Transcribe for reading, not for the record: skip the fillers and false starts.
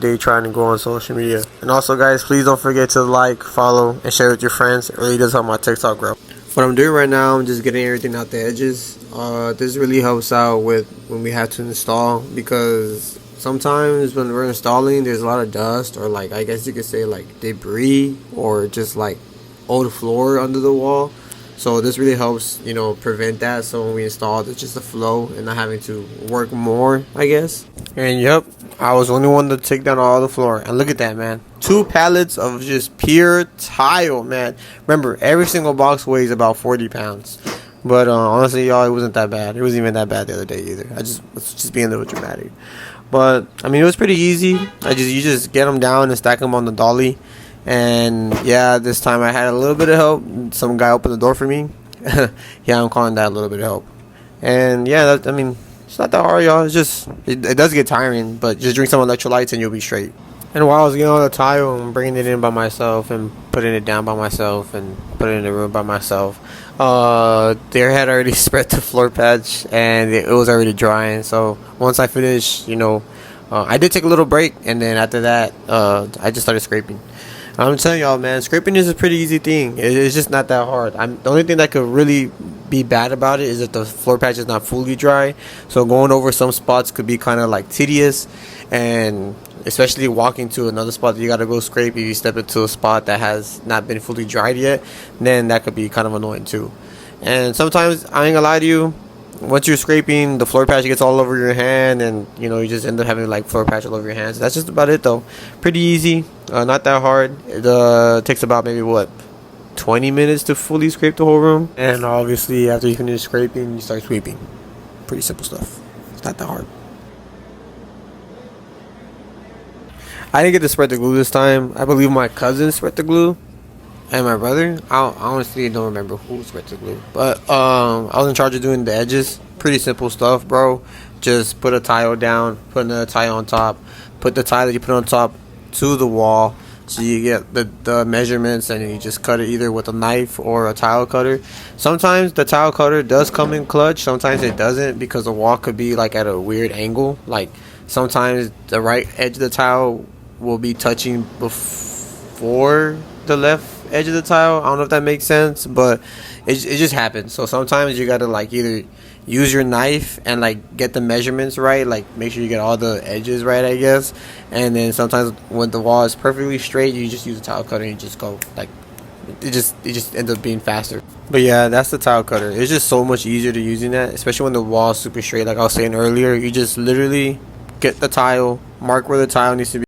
day trying to go on social media. And also, guys, please don't forget to like, follow, and share with your friends. It really does help my TikTok grow. What I'm doing right now, I'm just getting everything out the edges. This really helps out with when we have to install, because sometimes when we're installing, there's a lot of dust, or like, I guess you could say like debris, or just like old floor under the wall. So this really helps, prevent that. So when we install, it's just a flow and not having to work more, I guess. And yep, I was the only one to take down all the floor. And look at that, man. 2 pallets of just pure tile, man. Remember, every single box weighs about 40 pounds. But honestly, y'all, it wasn't that bad. It wasn't even that bad the other day either. I was just being a little dramatic. But I mean, it was pretty easy. You just get them down and stack them on the dolly. And yeah, this time I had a little bit of help. Some guy opened the door for me. Yeah, I'm calling that a little bit of help. And yeah, it's not that hard, y'all. It's just, it does get tiring, but just drink some electrolytes and you'll be straight. And while I was getting on the tile and bringing it in by myself and putting it down by myself and putting it in the room by myself, there had already spread the floor patch and it was already drying. So once I finished, I did take a little break, and then after that, I just started scraping. I'm telling y'all, man, scraping is a pretty easy thing. It's just not that hard. The only thing that could really be bad about it is that the floor patch is not fully dry. So going over some spots could be kind of like tedious, and especially walking to another spot that you got to go scrape. If you step into a spot that has not been fully dried yet, then that could be kind of annoying too. And sometimes, I ain't gonna lie to you, once you're scraping, the floor patch gets all over your hand, and you just end up having like floor patch all over your hands. That's just about it though. Pretty easy, not that hard. It takes about maybe 20 minutes to fully scrape the whole room. And obviously after you finish scraping, you start sweeping. Pretty simple stuff. It's not that hard. I didn't get to spread the glue this time. I believe my cousin spread the glue, and my brother. I honestly don't remember who spread the glue, but I was in charge of doing the edges. Pretty simple stuff, bro. Just put a tile down, put another tile on top, put the tile that you put on top to the wall, so you get the measurements, and you just cut it either with a knife or a tile cutter. Sometimes the tile cutter does come in clutch, sometimes it doesn't, because the wall could be like at a weird angle. Like sometimes the right edge of the tile will be touching before the left edge of the tile. I don't know if that makes sense, but it just happens. So sometimes you gotta like either use your knife and like get the measurements right, like make sure you get all the edges right, I guess. And then sometimes when the wall is perfectly straight, you just use a tile cutter and you just go like it just ends up being faster. But yeah, that's the tile cutter. It's just so much easier to using that, especially when the wall is super straight. Like I was saying earlier, you just literally get the tile, mark where the tile needs to be.